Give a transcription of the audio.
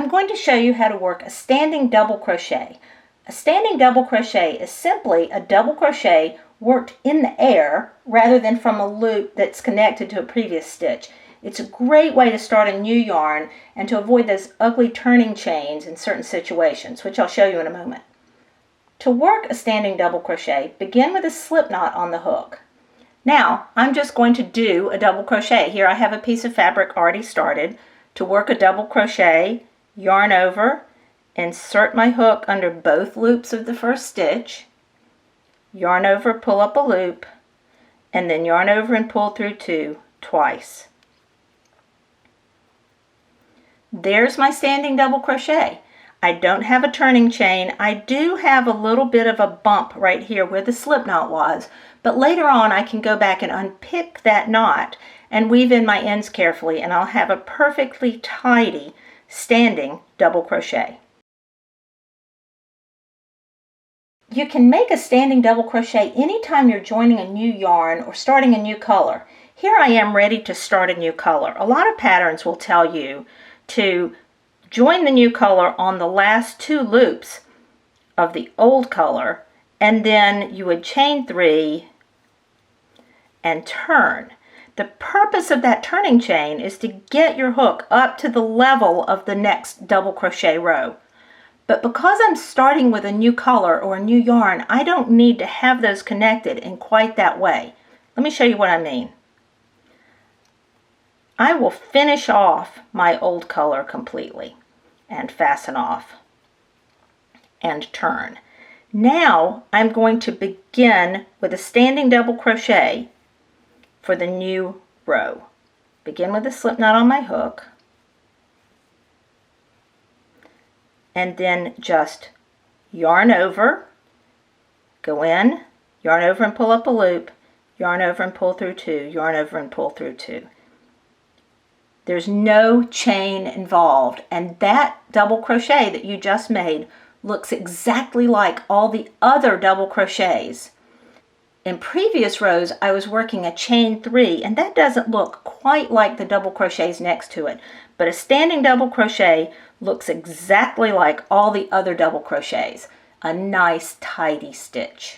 I'm going to show you how to work a standing double crochet. A standing double crochet is simply a double crochet worked in the air rather than from a loop that's connected to a previous stitch. It's a great way to start a new yarn and to avoid those ugly turning chains in certain situations, which I'll show you in a moment. To work a standing double crochet, begin with a slip knot on the hook. Now, I'm just going to do a double crochet. Here I have a piece of fabric already started. To work a double crochet, yarn over, insert my hook under both loops of the first stitch, yarn over, pull up a loop, and then yarn over and pull through two twice. There's my standing double crochet. I don't have a turning chain. I do have a little bit of a bump right here where the slip knot was, but later on I can go back and unpick that knot and weave in my ends carefully, and I'll have a perfectly tidy standing double crochet. You can make a standing double crochet anytime you're joining a new yarn or starting a new color. Here I am ready to start a new color. A lot of patterns will tell you to join the new color on the last two loops of the old color, and then you would chain 3 and turn. The purpose of that turning chain is to get your hook up to the level of the next double crochet row. But because I'm starting with a new color or a new yarn, I don't need to have those connected in quite that way. Let me show you what I mean. I will finish off my old color completely and fasten off and turn. Now I'm going to begin with a standing double crochet for the new row. Begin with a slip knot on my hook, and then just yarn over, go in, yarn over and pull up a loop, yarn over and pull through two, yarn over and pull through two. There's no chain involved, and that double crochet that you just made looks exactly like all the other double crochets. In previous rows, I was working a chain 3, and that doesn't look quite like the double crochets next to it, but a standing double crochet looks exactly like all the other double crochets. A nice tidy stitch.